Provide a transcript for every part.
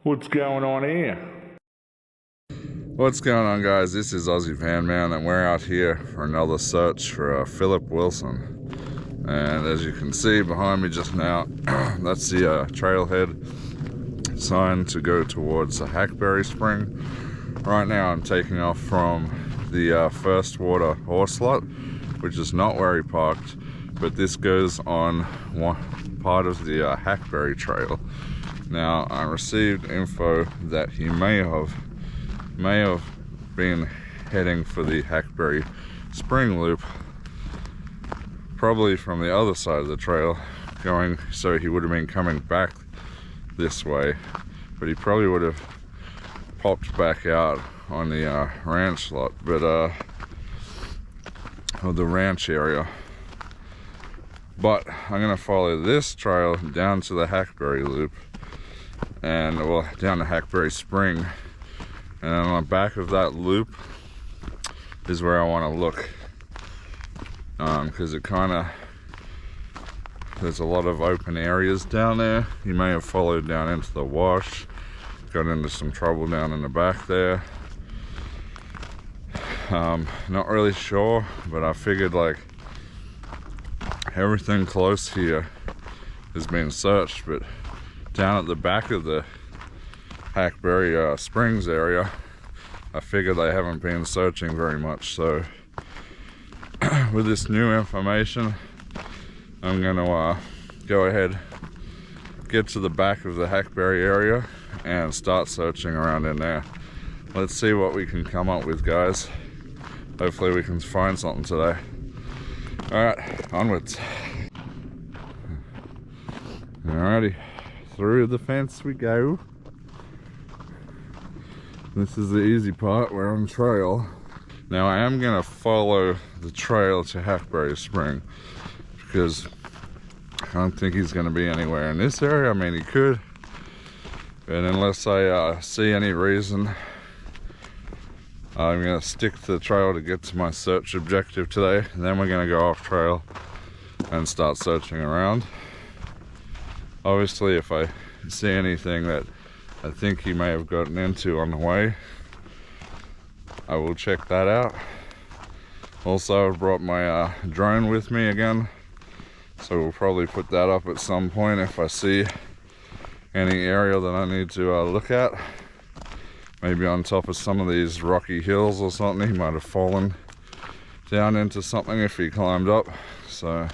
What's going on here? What's going on, guys? This is Aussie Van Man, and we're out here for another search for Phillip Wilson. And as you can see behind me just now, that's the trailhead sign to go towards the Hackberry Spring. Right now I'm taking off from the First Water horse lot, which is not where he parked, but this goes on one part of the Hackberry Trail. Now, I received info that he may have been heading for the Hackberry Spring Loop, probably from the other side of the trail, so he would have been coming back this way, but he probably would have popped back out on the ranch lot, or the ranch area. But I'm gonna follow this trail down to the Hackberry Loop, and down to Hackberry Spring, and on the back of that loop is where I want to look, because there's a lot of open areas down there. He may have followed down into the wash, got into some trouble down in the back there. Not really sure, but I figured like everything close here has been searched, but down at the back of the Hackberry Springs area, I figured they haven't been searching very much. So with this new information, I'm gonna go ahead, get to the back of the Hackberry area and start searching around in there. Let's see what we can come up with, guys. Hopefully we can find something today. Alright, onwards. Alrighty, through the fence we go. This is the easy part, we're on trail. Now I am gonna follow the trail to Hackberry Spring, because I don't think he's gonna be anywhere in this area. I mean, he could, but unless I see any reason, I'm gonna stick to the trail to get to my search objective today, and then we're gonna go off trail and start searching around. Obviously, if I see anything that I think he may have gotten into on the way, I will check that out. Also, I've brought my drone with me again, so we'll probably put that up at some point if I see any area that I need to look at. Maybe on top of some of these rocky hills or something. He might have fallen down into something if he climbed up, so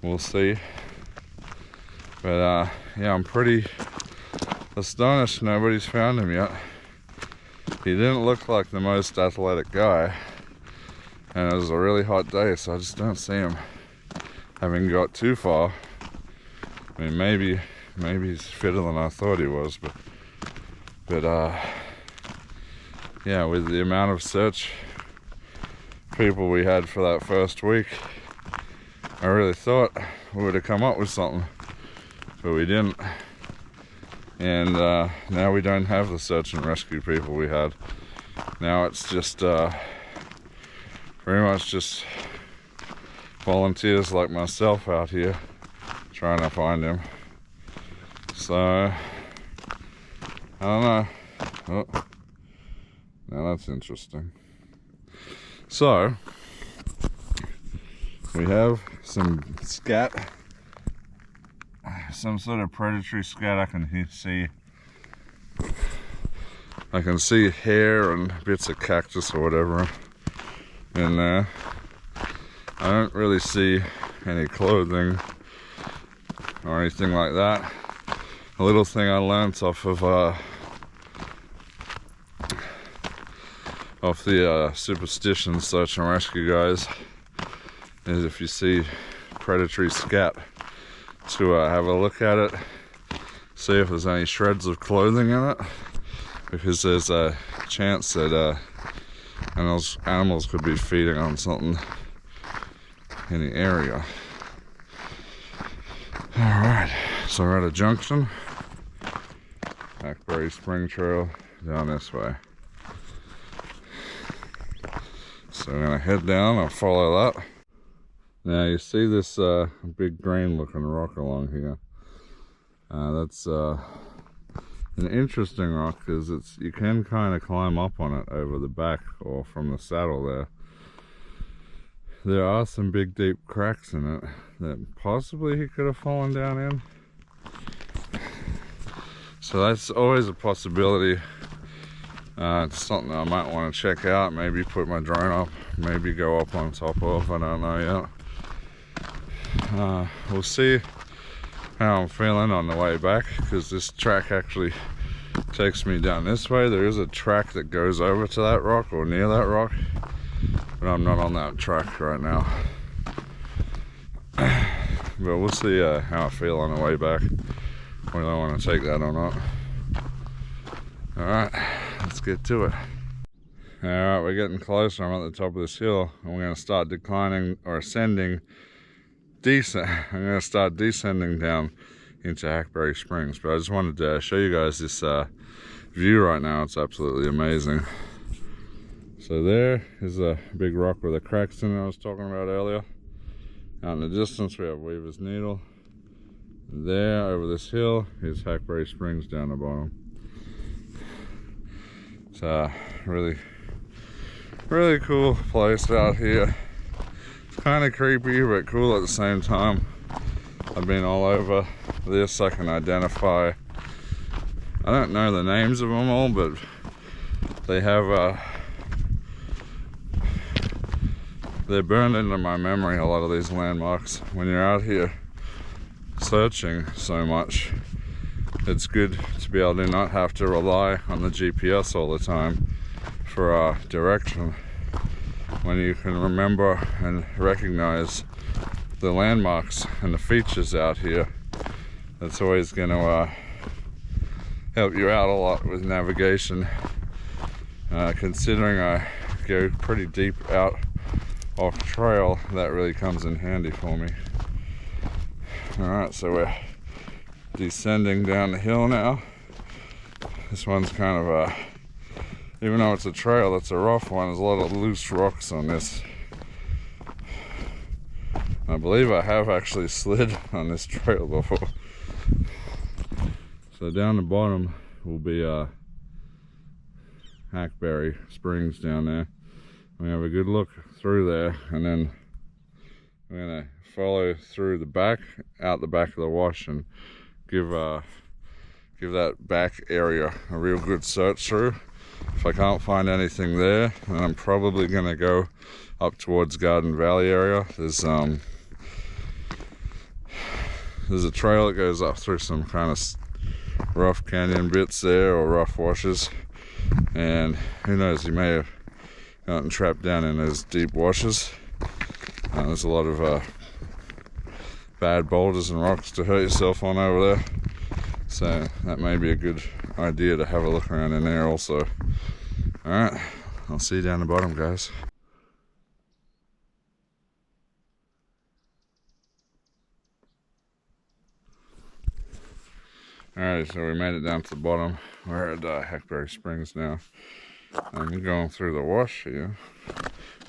we'll see. But yeah, I'm pretty astonished nobody's found him yet. He didn't look like the most athletic guy, and it was a really hot day, so I just don't see him having got too far. I mean, maybe he's fitter than I thought he was, but yeah, with the amount of search people we had for that first week, I really thought we would have come up with something, but we didn't. And now we don't have the search and rescue people we had. Now it's just pretty much just volunteers like myself out here trying to find him. So I don't know. Oh, now that's interesting. So we have some scat, some sort of predatory scat. I can see hair and bits of cactus or whatever in there. I don't really see any clothing or anything like that. A little thing I learnt off the superstition search and rescue guys is if you see predatory scat, to have a look at it, see if there's any shreds of clothing in it, because there's a chance that animals could be feeding on something in the area. Alright, so we're at a junction. Hackberry Spring Trail down this way. So I'm gonna head down, I'll follow that. Now you see this big green looking rock along here. That's an interesting rock because you can kind of climb up on it over the back or from the saddle there. There are some big deep cracks in it that possibly he could have fallen down in. So that's always a possibility. It's something I might want to check out, maybe put my drone up, maybe go up on top of, I don't know yet. We'll see how I'm feeling on the way back, because this track actually takes me down this way. There is a track that goes over to that rock or near that rock, but I'm not on that track right now. But we'll see how I feel on the way back, whether I want to take that or not. Alright, let's get to it. Alright, we're getting closer. I'm at the top of this hill, and we're going to start declining or ascending. I'm going to start descending down into Hackberry Springs, but I just wanted to show you guys this view right now. It's absolutely amazing. So there is a big rock with the cracks in it I was talking about earlier. Out in the distance we have Weaver's Needle. There over this hill is Hackberry Springs down the bottom. It's a really cool place out here. It's kind of creepy but cool at the same time. I've been all over this. I can identify, I don't know the names of them all, but they have they're burned into my memory, a lot of these landmarks. When you're out here searching so much, it's good to be able to not have to rely on the GPS all the time for direction. When you can remember and recognize the landmarks and the features out here, that's always going to help you out a lot with navigation. Considering I go pretty deep out off trail, that really comes in handy for me. Alright, so we're descending down the hill now. This one's kind of even though it's a trail, it's a rough one. There's a lot of loose rocks on this. I believe I have actually slid on this trail before. So down the bottom will be Hackberry Springs down there. We have a good look through there, and then we're gonna follow through the back, out the back of the wash, and give that back area a real good search through. If I can't find anything there, then I'm probably gonna go up towards Garden Valley area. There's a trail that goes up through some kind of rough canyon bits there, or rough washes, and who knows, you may have gotten trapped down in those deep washes. There's a lot of bad boulders and rocks to hurt yourself on over there, so that may be a good idea to have a look around in there also. Alright, I'll see you down the bottom, guys. Alright, so we made it down to the bottom. We're at Hackberry Springs now. I'm going through the wash here.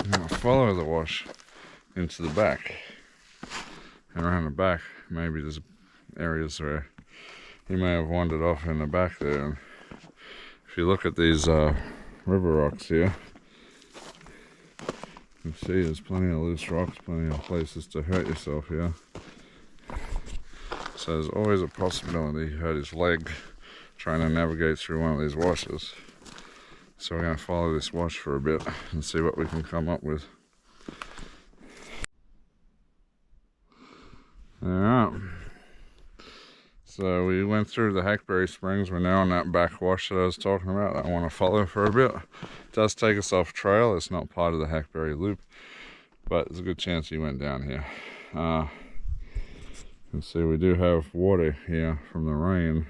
I'm going to follow the wash into the back. And around the back, maybe there's areas where you may have wandered off in the back there. And if you look at these river rocks here, you can see there's plenty of loose rocks, plenty of places to hurt yourself here. So there's always a possibility he hurt his leg trying to navigate through one of these washes. So we're going to follow this wash for a bit and see what we can come up with. Alright. So we went through the Hackberry Springs. We're now on that back wash that I was talking about that I want to follow for a bit. It does take us off trail. It's not part of the Hackberry Loop, but there's a good chance he went down here. You can see we do have water here from the rain.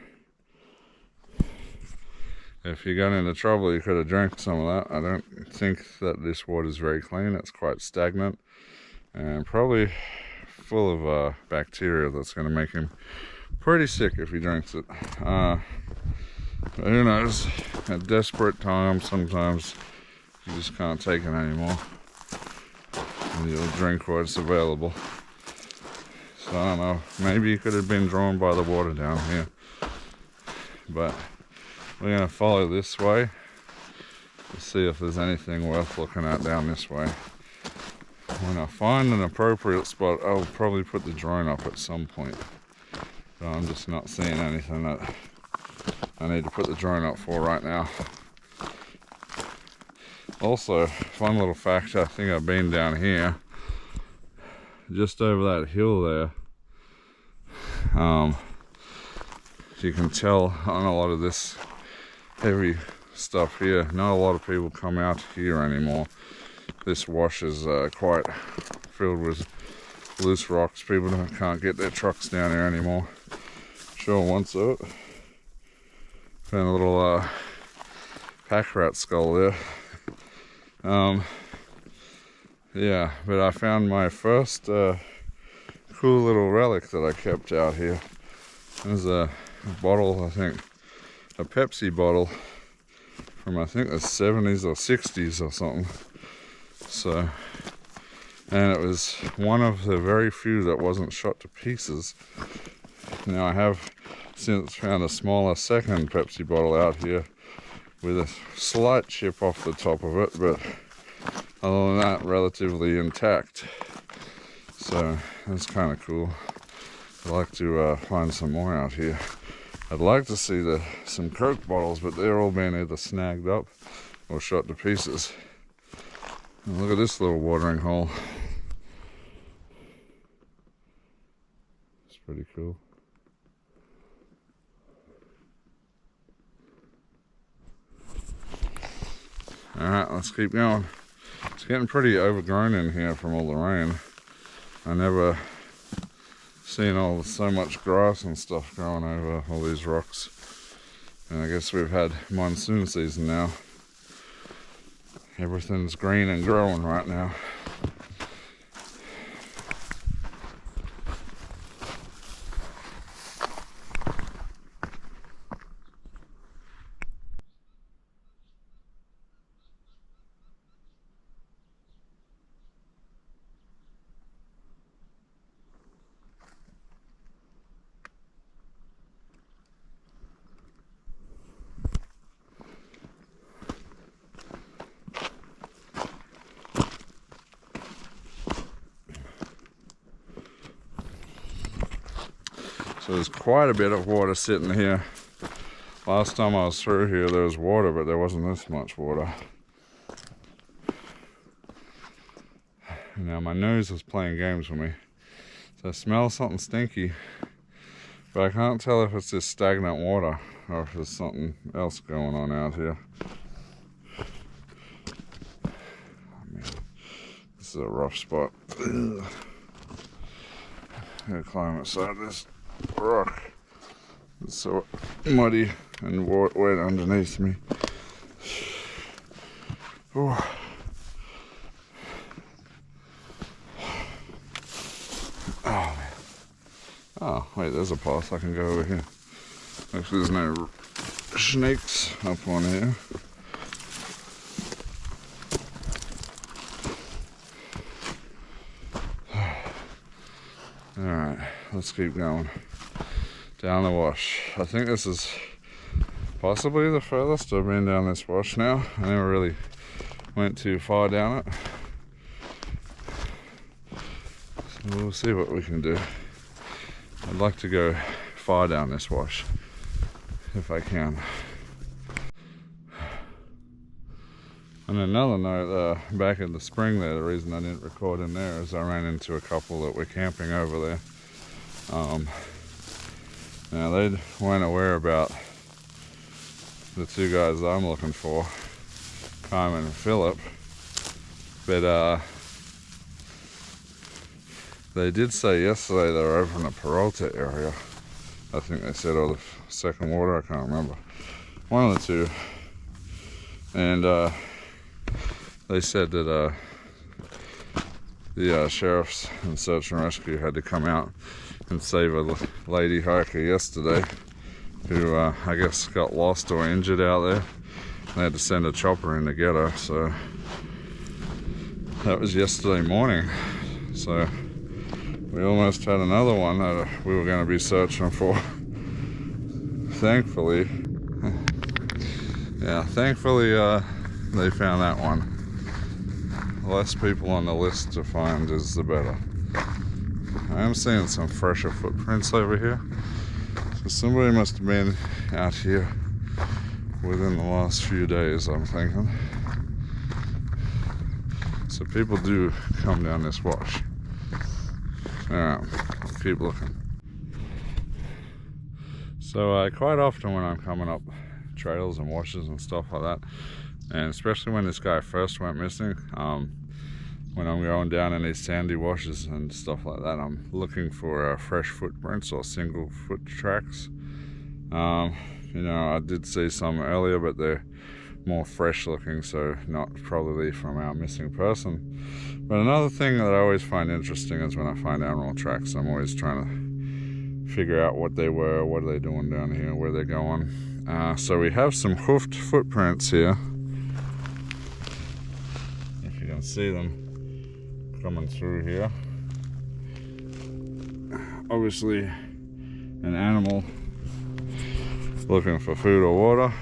If you got into trouble, you could have drank some of that. I don't think that this water is very clean. It's quite stagnant and probably full of bacteria that's going to make him pretty sick if he drinks it. But who knows? At desperate times, sometimes you just can't take it anymore, and you'll drink what's available. So I don't know. Maybe he could have been drawn by the water down here, but we're going to follow this way to see if there's anything worth looking at down this way. When I find an appropriate spot, I'll probably put the drone up at some point. But I'm just not seeing anything that I need to put the drone up for right now. Also, fun little fact, I think I've been down here, just over that hill there. You can tell on a lot of this heavy stuff here, not a lot of people come out here anymore. This wash is quite filled with loose rocks. People can't get their trucks down here anymore. Sure wants it. Found a little pack rat skull there. Yeah, but I found my first cool little relic that I kept out here. There's a bottle, I think, a Pepsi bottle from I think the 70s or 60s or something. So, and it was one of the very few that wasn't shot to pieces. Now I have since found a smaller second Pepsi bottle out here with a slight chip off the top of it, but other than that, relatively intact. So that's kind of cool. I'd like to find some more out here. I'd like to see some Coke bottles, but they're all being either snagged up or shot to pieces. And look at this little watering hole. It's pretty cool. Alright, let's keep going. It's getting pretty overgrown in here from all the rain. I never seen so much grass and stuff growing over all these rocks. And I guess we've had monsoon season now. Everything's green and growing right now. So there's quite a bit of water sitting here. Last time I was through here there was water, but there wasn't this much water. Now my nose is playing games with me. So I smell something stinky, but I can't tell if it's just stagnant water or if there's something else going on out here. Oh, man. This is a rough spot. Ugh. I'm gonna climb inside this rock. It's so muddy and wet underneath me. Ooh. Oh man. Oh wait, there's a path I can go over here. Actually, there's no snakes up on here. Alright, let's keep going. Down the wash. I think this is possibly the furthest I've been down this wash now. I never really went too far down it. So we'll see what we can do. I'd like to go far down this wash if I can. On another note, back in the spring there, the reason I didn't record in there is I ran into a couple that were camping over there. Now they weren't aware about the two guys I'm looking for, Khayman and Phillip, but they did say yesterday they were over in the Peralta area. I think they said, or the second water, I can't remember. One of the two. And they said that the sheriffs and search and rescue had to come out and save a lady hiker yesterday who I guess got lost or injured out there. They had to send a chopper in to get her, so that was yesterday morning. So we almost had another one that we were going to be searching for. Thankfully, Yeah, thankfully they found that one. Less people on the list to find is the better. I am seeing some fresher footprints over here. So somebody must have been out here within the last few days, I'm thinking. So people do come down this wash. Alright, keep looking. So quite often when I'm coming up trails and washes and stuff like that, and especially when this guy first went missing, when I'm going down in these sandy washes and stuff like that, I'm looking for fresh footprints or single foot tracks. You know, I did see some earlier, but they're more fresh looking, so not probably from our missing person. But another thing that I always find interesting is when I find animal tracks, I'm always trying to figure out what they were, what are they doing down here, where they're going. So we have some hoofed footprints here. If you can see them coming through here. Obviously an animal looking for food or water.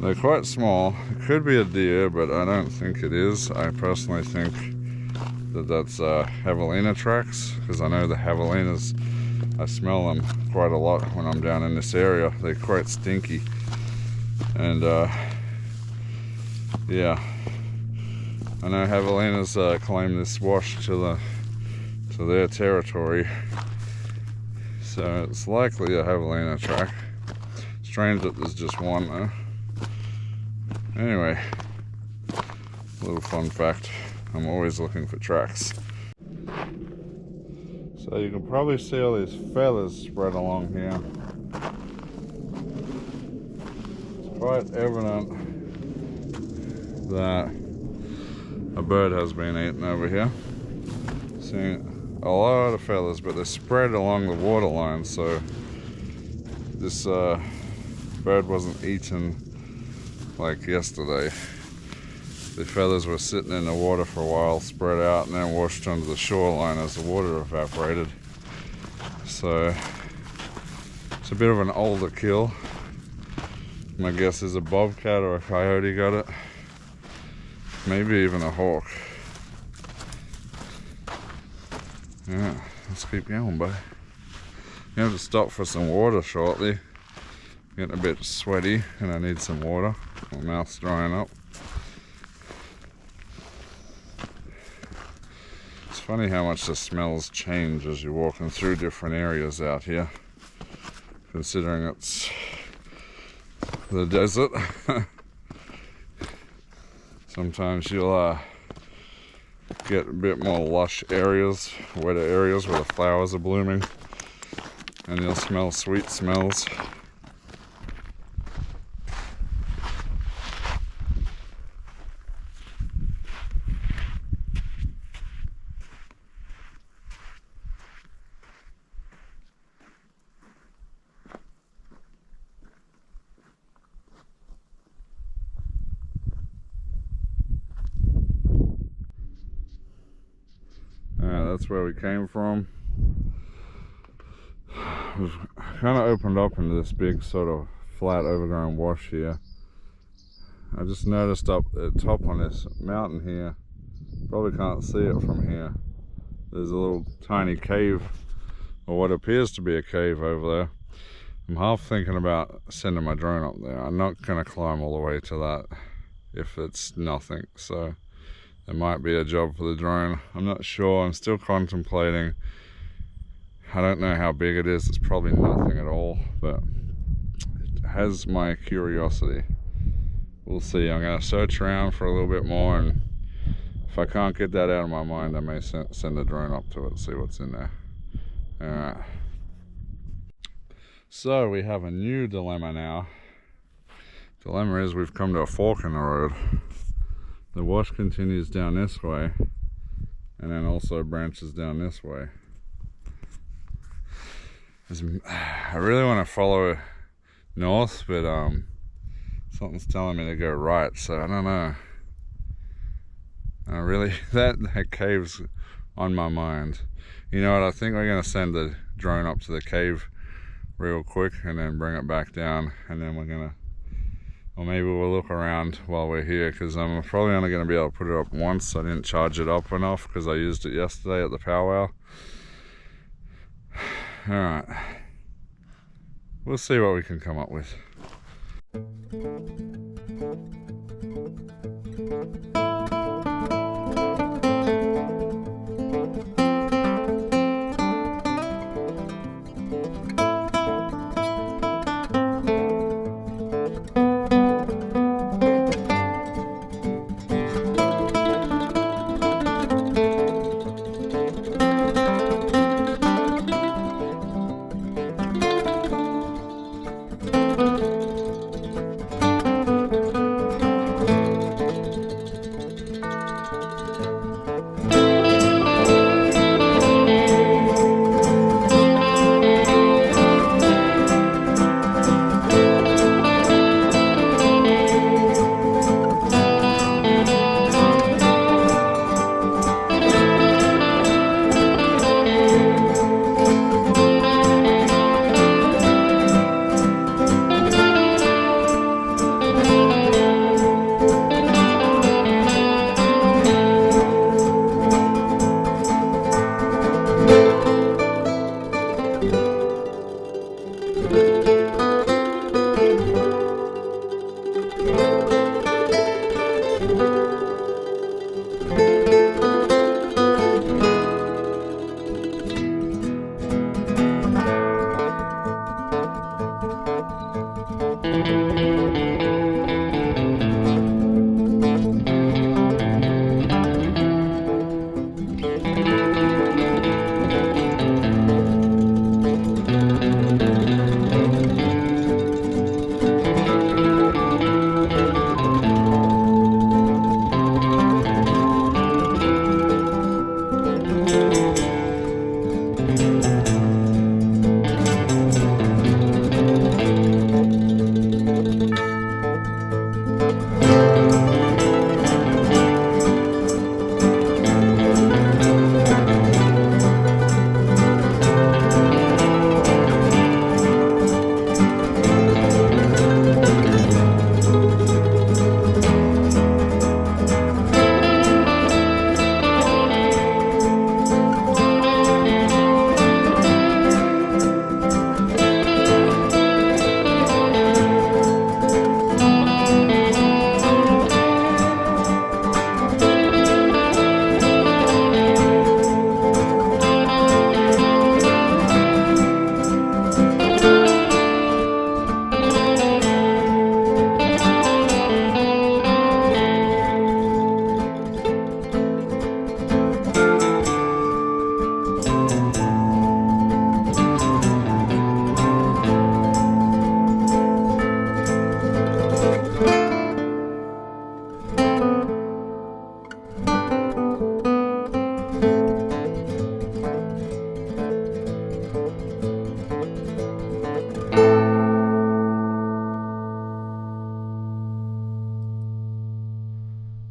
They're quite small. It could be a deer, but I don't think it is. I personally think that that's javelina tracks, because I know the javelinas, I smell them quite a lot when I'm down in this area. They're quite stinky. And yeah, I know javelinas claim this wash to their territory, so it's likely a javelina track. Strange that there's just one though. Anyway, little fun fact, I'm always looking for tracks. So you can probably see all these feathers spread along here. It's quite evident that a bird has been eaten over here. Seeing a lot of feathers, but they're spread along the water line, so this bird wasn't eaten like yesterday. The feathers were sitting in the water for a while, spread out, and then washed onto the shoreline as the water evaporated. So it's a bit of an older kill. My guess is a bobcat or a coyote got it. Maybe even a hawk. Yeah, let's keep going, buddy. You have to stop for some water shortly. Getting a bit sweaty and I need some water. My mouth's drying up. It's funny how much the smells change as you're walking through different areas out here, considering it's the desert. Sometimes you'll get a bit more lush areas, wetter areas where the flowers are blooming, and you'll smell sweet smells. That's where we came from. We've kind of opened up into this big sort of flat overgrown wash here. I just noticed up at the top on this mountain here, probably can't see it from here, there's a little tiny cave, or what appears to be a cave over there. I'm half thinking about sending my drone up there. I'm not going to climb all the way to that if it's nothing, so it might be a job for the drone. I'm not sure. I'm still contemplating. I don't know how big it is. It's probably nothing at all, but it has my curiosity. We'll see. I'm going to search around for a little bit more, and if I can't get that out of my mind, I may send the drone up to it and see what's in there. Alright. So we have a new dilemma now. Dilemma is we've come to a fork in the road. The wash continues down this way, and then also branches down this way. I really want to follow north, but something's telling me to go right, so I don't know. That cave's on my mind. You know what, I think we're going to send the drone up to the cave real quick and then bring it back down, and then we're going to or maybe we'll look around while we're here, because I'm probably only going to be able to put it up once. I didn't charge it up enough because I used it yesterday at the powwow. Alright, we'll see what we can come up with.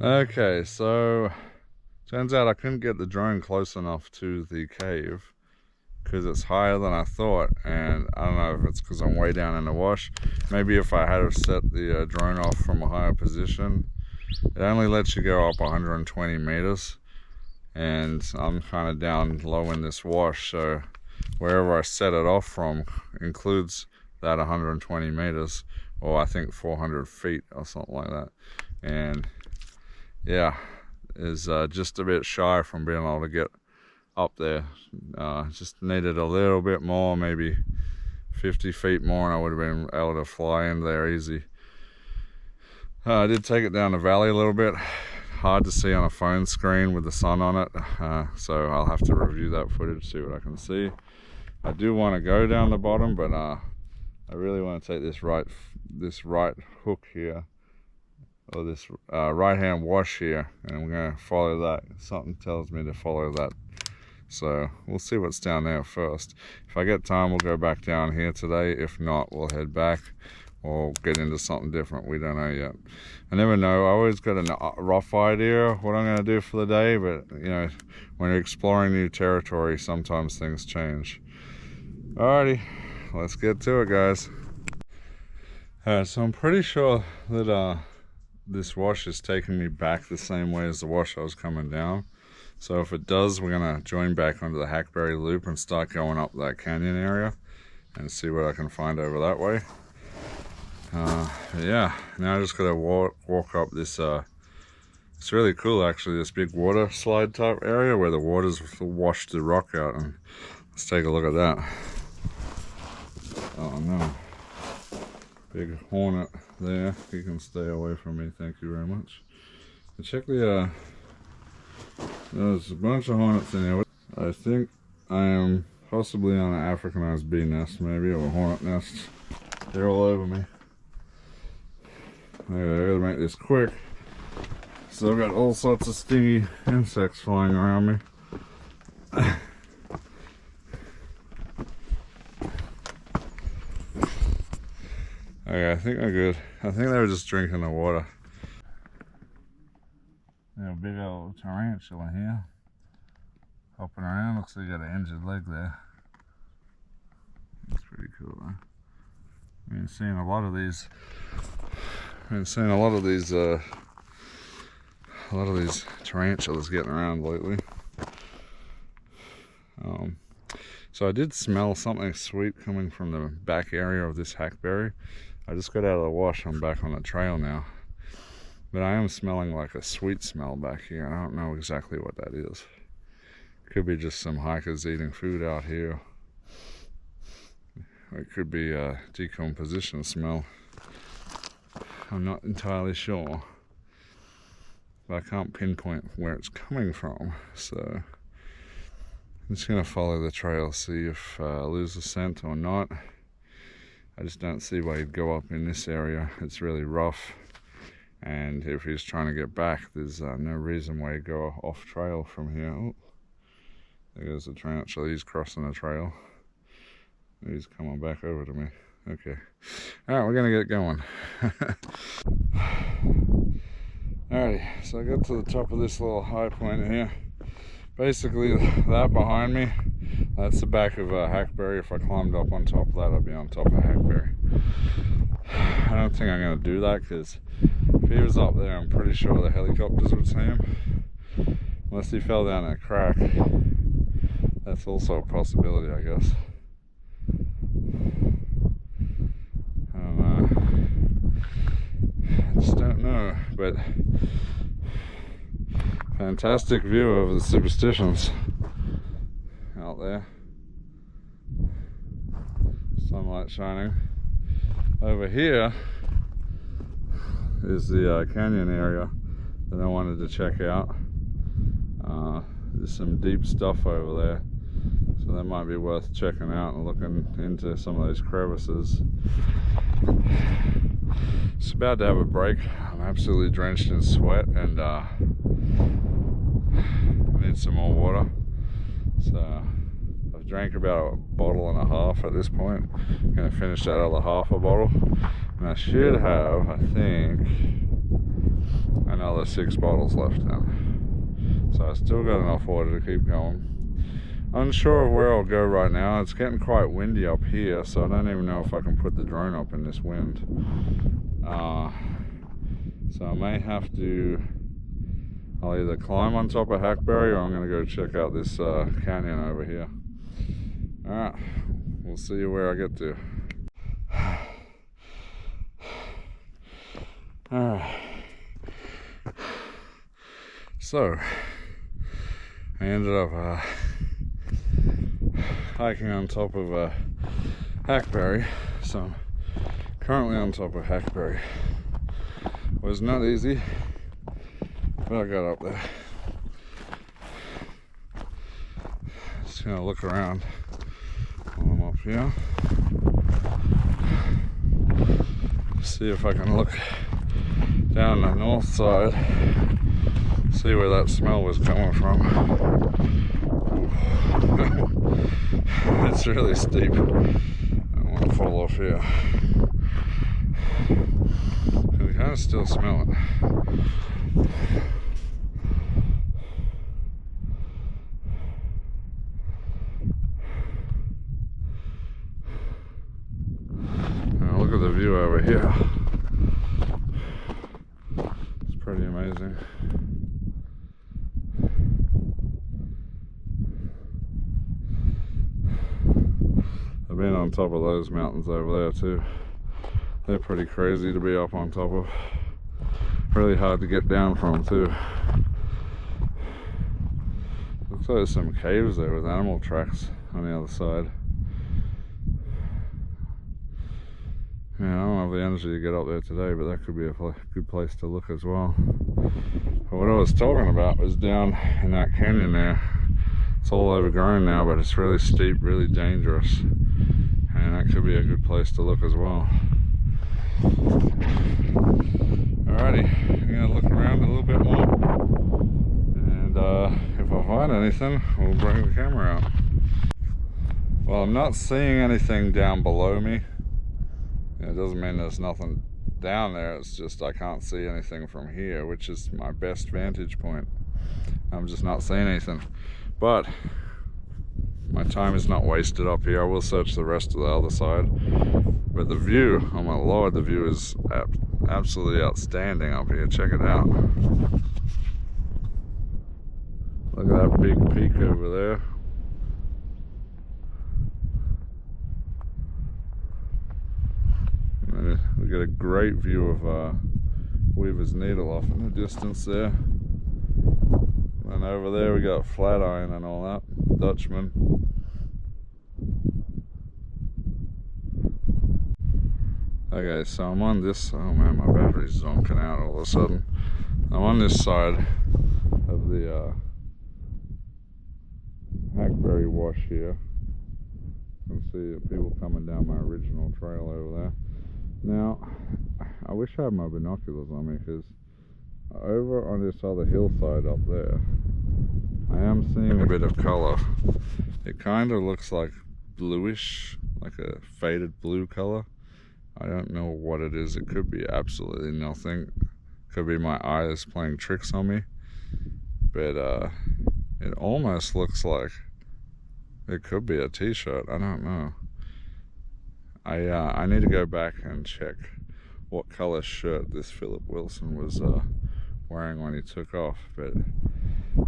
Okay, so turns out I couldn't get the drone close enough to the cave because it's higher than I thought, and I don't know if it's because I'm way down in the wash. Maybe if I had set the drone off from a higher position. It only lets you go up 120 meters, and I'm kind of down low in this wash, so wherever I set it off from includes that 120 meters, or I think 400 feet or something like that. And yeah, is just a bit shy from being able to get up there. Just needed a little bit more, maybe 50 feet more, and I would have been able to fly in there easy. I did take it down the valley a little bit. Hard to see on a phone screen with the sun on it, so I'll have to review that footage, see what I can see. I do want to go down the bottom, but I really want to take this right hook here, or this right hand wash here, and I'm going to follow that. Something tells me to follow that, so we'll see what's down there first. If I get time, we'll go back down here today. If not, we'll head back or get into something different. We don't know yet. I never know. I always got a rough idea what I'm going to do for the day, but you know, when you're exploring new territory, sometimes things change. Alrighty, let's get to it, guys. So I'm pretty sure that this wash is taking me back the same way as the wash I was coming down. So if it does, we're gonna join back onto the Hackberry loop and start going up that canyon area and see what I can find over that way. Yeah, now I just gotta walk up this, it's really cool actually, this big water slide type area where the water's washed the rock out, and let's take a look at that. Oh no. Big hornet there. You can stay away from me, thank you very much. And check the, there's a bunch of hornets in here. I think I am possibly on an Africanized bee nest, maybe, or a hornet nest. They're all over me. Okay, I gotta make this quick. So I've got all sorts of stingy insects flying around me. Okay, I think I'm good. I think they were just drinking the water. There's a big old tarantula here. Hopping around, looks like he got an injured leg there. That's pretty cool, though. I've been seeing a lot of these. A lot of these tarantulas getting around lately. So I did smell something sweet coming from the back area of this hackberry. I just got out of the wash, I'm back on the trail now. But I am smelling like a sweet smell back here. I don't know exactly what that is. Could be just some hikers eating food out here. Or it could be a decomposition smell. I'm not entirely sure. But I can't pinpoint where it's coming from. So I'm just gonna follow the trail, see if I lose the scent or not. I just don't see why he'd go up in this area. It's really rough, and if he's trying to get back, there's no reason why he'd go off trail from here. Oh, there goes the tarantula. He's crossing the trail. He's coming back over to me. Okay. Alright, we're gonna get going. Alrighty, so I got to the top of this little high point here. Basically, that behind me, that's the back of a hackberry. If I climbed up on top of that, I'd be on top of a hackberry. I don't think I'm going to do that, because if he was up there, I'm pretty sure the helicopters would see him. Unless he fell down that crack. That's also a possibility, I guess. I don't know. I just don't know, but fantastic view of the superstitions out there. Sunlight shining. Over here is the canyon area that I wanted to check out. There's some deep stuff over there, so that might be worth checking out and looking into some of those crevices. Just about to have a break. I'm absolutely drenched in sweat and need some more water. So I've drank about 1.5 bottles at this point. I'm going to finish that other half a bottle, and I should have, I think, another 6 bottles left now. So I still got enough water to keep going. Unsure of where I'll go right now. It's getting quite windy up here, so I don't even know if I can put the drone up in this wind. So I may have to, I'll either climb on top of hackberry, or I'm going to go check out this canyon over here. Alright, we'll see where I get to. Alright. So, I ended up hiking on top of a hackberry, so I'm currently on top of hackberry. It was not easy, but I got up there. Just gonna look around while I'm up here. See if I can look down the north side, see where that smell was coming from. It's really steep. I don't want to fall off here. I can still smell it. Now look look at the view over here. It's pretty amazing. I've been on top of those mountains over there too. They're pretty crazy to be up on top of. Really hard to get down from too. Looks like there's some caves there with animal tracks on the other side. Yeah, I don't have the energy to get up there today, but that could be a good place to look as well. But what I was talking about was down in that canyon there. It's all overgrown now, but it's really steep, really dangerous. And that could be a good place to look as well. Alrighty, I'm going to look around a little bit more. And if I find anything, we'll bring the camera out. Well, I'm not seeing anything down below me. It doesn't mean there's nothing down there, it's just I can't see anything from here, which is my best vantage point. I'm just not seeing anything. But my time is not wasted up here. I will search the rest of the other side. But the view, oh my lord, the view is absolutely outstanding up here. Check it out. Look at that big peak over there. And we get a great view of Weaver's Needle off in the distance there. And over there we got Flatiron and all that, Dutchman. Okay, so I'm on this, oh man, my battery's zonking out all of a sudden. I'm on this side of the hackberry wash here. You can see people coming down my original trail over there. Now, I wish I had my binoculars on me, because over on this other hillside up there, I am seeing a bit of color. It kind of looks like bluish, like a faded blue color. I don't know what it is. It could be absolutely nothing. Could be my eyes playing tricks on me. But it almost looks like it could be a t-shirt. I don't know. I need to go back and check what color shirt this Phillip Wilson was wearing when he took off, but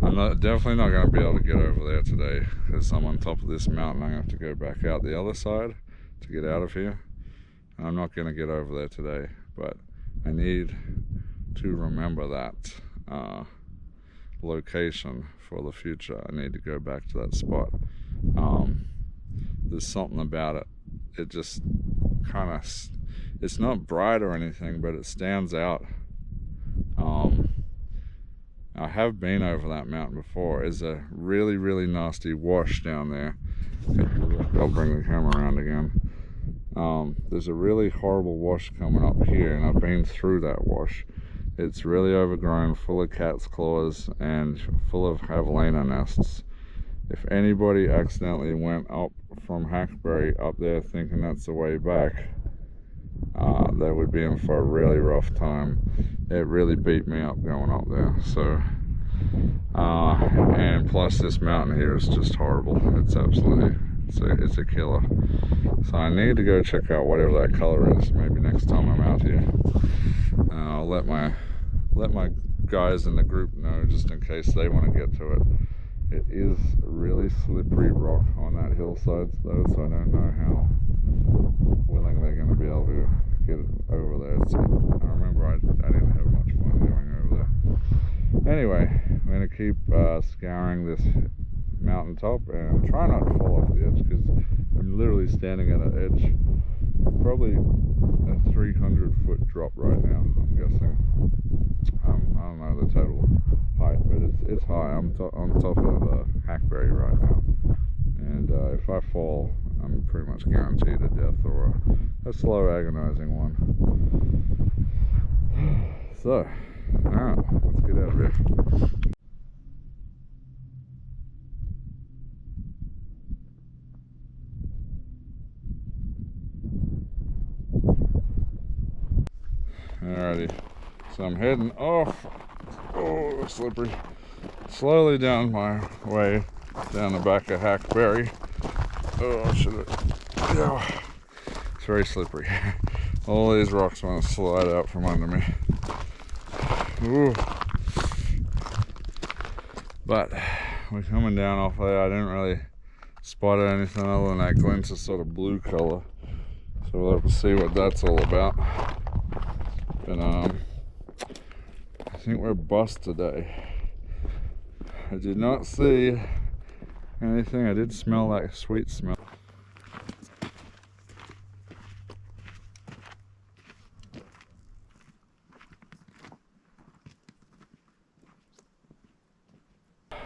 I'm definitely not going to be able to get over there today, because I'm on top of this mountain. I'm going to have to go back out the other side to get out of here. And I'm not going to get over there today, but I need to remember that location for the future. I need to go back to that spot. There's something about it. It just kind of, it's not bright or anything, but it stands out. I have been over that mountain before. It's a really, really nasty wash down there. I'll bring the camera around again. There's a really horrible wash coming up here, and I've been through that wash. It's really overgrown, full of cat's claws and full of javelina nests. If anybody accidentally went up from Hackberry up there thinking that's the way back, they would be in for a really rough time. It really beat me up going up there. So, and plus this mountain here is just horrible. It's absolutely, it's a killer. So I need to go check out whatever that color is. Maybe next time I'm out here. I'll let my guys in the group know, just in case they want to get to it. It is a really slippery rock on that hillside though, so I don't know how willing they're going to be able to get it over there. I remember I didn't have much fun going over there. Anyway, I'm going to keep scouring this mountaintop and try not to fall off the edge, because I'm literally standing at an edge. Probably a 300-foot drop right now, I'm guessing. I don't know the total height, but it's high. I'm on top of Hackberry right now, and if I fall, I'm pretty much guaranteed a death, or a slow, agonizing one. So, alright, let's get out of here. Alrighty, so I'm heading off, oh slippery, slowly down my way, down the back of Hackberry. Oh, should have, yeah, it's very slippery. All these rocks want to slide out from under me. Ooh. But we're coming down off there. I didn't really spot anything other than that glint of sort of blue color. So we'll have to see what that's all about. But I think we're bust today. I did not see anything. I did smell that sweet smell.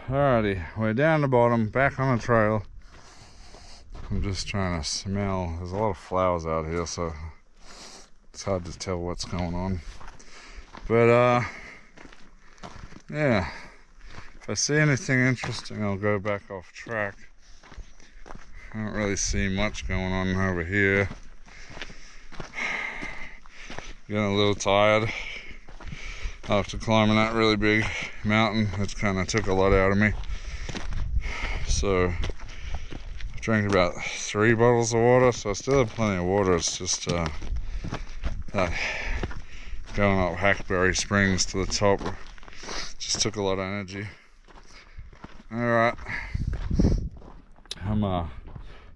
Alrighty, we're down the bottom, back on the trail. I'm just trying to smell. There's a lot of flowers out here, so it's hard to tell what's going on. But yeah, if I see anything interesting, I'll go back off track. I don't really see much going on over here. Getting a little tired after climbing that really big mountain. It kind of took a lot out of me. So I drank about 3 bottles of water, so I still have plenty of water. It's just that going up Hackberry Springs to the top just took a lot of energy. Alright, I'm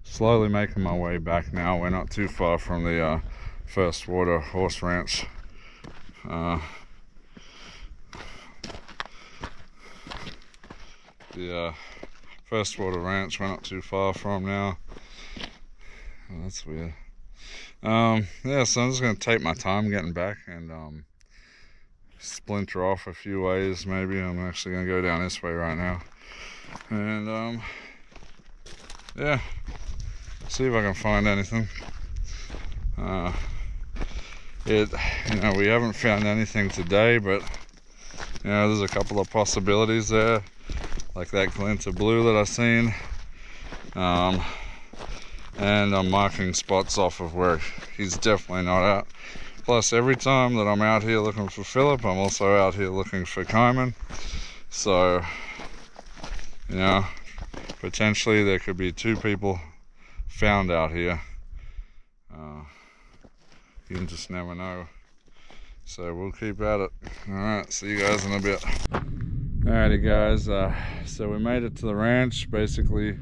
slowly making my way back now. We're not too far from the First Water horse ranch. The First Water ranch we're not too far from now. Oh, that's weird. Yeah, so I'm just gonna take my time getting back and splinter off a few ways. Maybe I'm actually gonna go down this way right now, and yeah, see if I can find anything. We haven't found anything today, but there's a couple of possibilities there, like that glint of blue that I've seen. And I'm marking spots off of where he's definitely not out. Plus, every time that I'm out here looking for Phillip, I'm also out here looking for Khayman. So, potentially there could be 2 people found out here. You can just never know. So we'll keep at it. Alright, see you guys in a bit. Alrighty guys, so we made it to the ranch. Basically,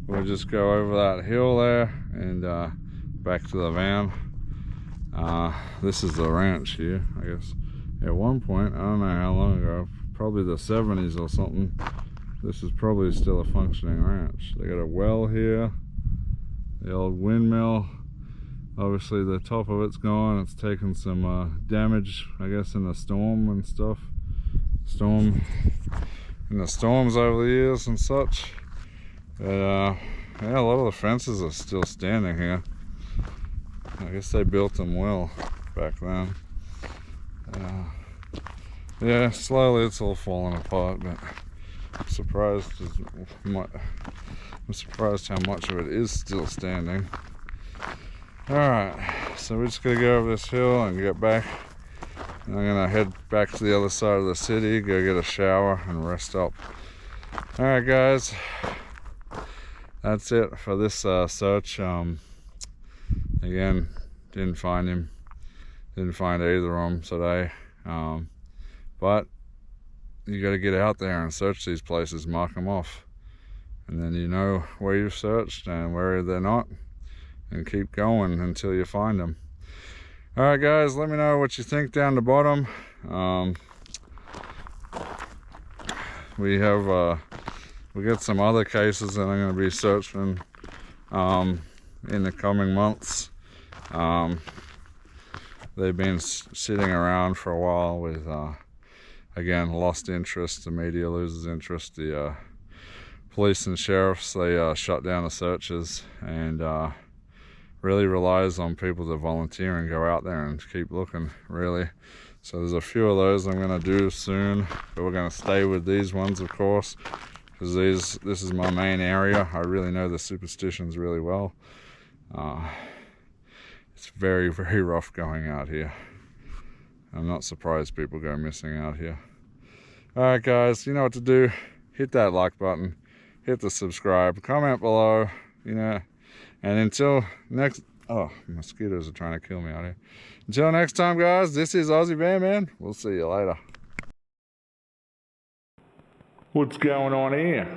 we'll just go over that hill there and back to the van. This is the ranch here, I guess. At one point, I don't know how long ago, probably the 70s or something, this is probably still a functioning ranch. They got a well here, the old windmill. Obviously the top of it's gone. It's taken some damage, I guess, in the storm and stuff. In the storms over the years and such. But yeah, a lot of the fences are still standing here. I guess they built them well back then. Yeah, slowly it's all falling apart, but I'm surprised how much of it is still standing. Alright, so we're just gonna go over this hill and get back. And I'm gonna head back to the other side of the city, go get a shower and rest up. Alright guys, that's it for this search. Again, didn't find him. Didn't find either of them today. But you got to get out there and search these places, mark them off, and then you know where you've searched and where they're not, and keep going until you find them. Alright guys, let me know what you think down the bottom. We got some other cases that I'm going to be searching in the coming months. They've been sitting around for a while with again, lost interest. The media loses interest. The police and sheriffs, they shut down the searches, and really relies on people to volunteer and go out there and keep looking, really. So there's a few of those I'm going to do soon, but we're going to stay with these ones, of course, because this is my main area. I really know the superstitions really well. It's very, very rough going out here. I'm not surprised people go missing out here. Alright guys, you know what to do. Hit that like button, hit the subscribe, comment below, and until next Oh, mosquitoes are trying to kill me out here. Until next time, guys, this is Aussie Van Man. We'll see you later. What's going on here?